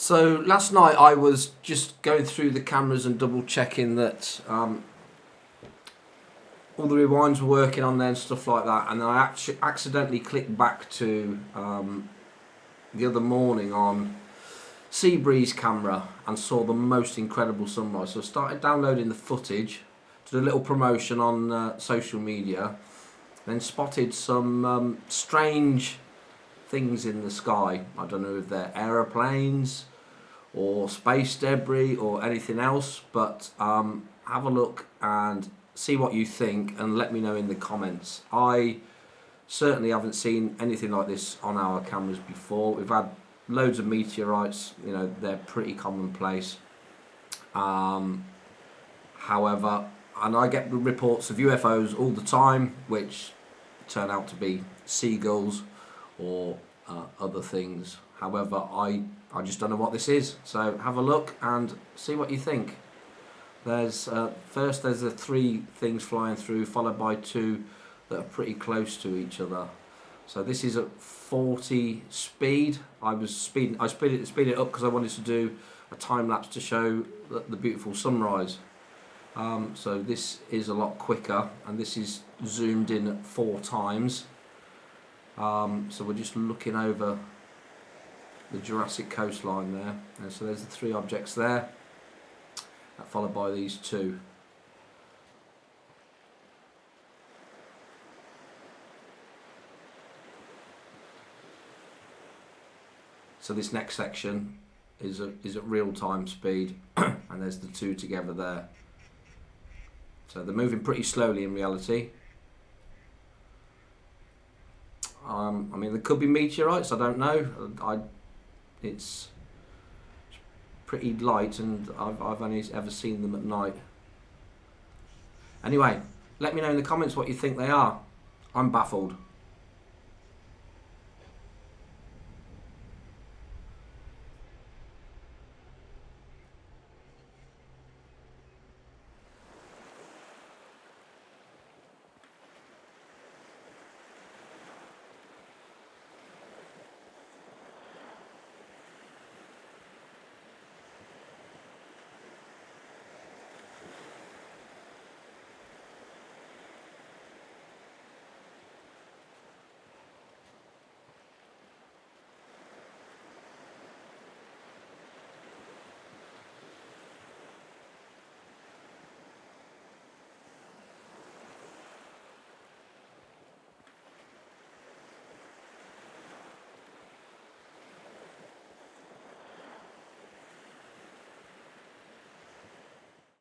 So last night I was just going through the cameras and double checking that all the rewinds were working on there and stuff like that, and I actually accidentally clicked back to the other morning on Seabreeze camera and saw the most incredible sunrise. So I started downloading the footage, did a little promotion on social media, then spotted some strange things in the sky. I don't know if they're aeroplanes or space debris or anything else, but have a look and see what you think and let me know in the comments. I certainly haven't seen anything like this on our cameras before. We've had loads of meteorites, you know, they're pretty commonplace. However, and I get reports of UFOs all the time, which turn out to be seagulls or other things. However, I just don't know what this is. So have a look and see what you think. There's first there's the 3 things flying through, followed by 2 that are pretty close to each other. So this is at 40 speed. I speed it up because I wanted to do a time lapse to show the beautiful sunrise. So this is a lot quicker, and this is zoomed in at 4 times. So we're just looking over the Jurassic coastline there, and so there's the 3 objects there, followed by these 2. So this next section is at real-time speed, and there's the 2 together there. So they're moving pretty slowly in reality. I mean, there could be meteorites, I don't know. It's pretty light, and I've only ever seen them at night. Anyway, let me know in the comments what you think they are. I'm baffled.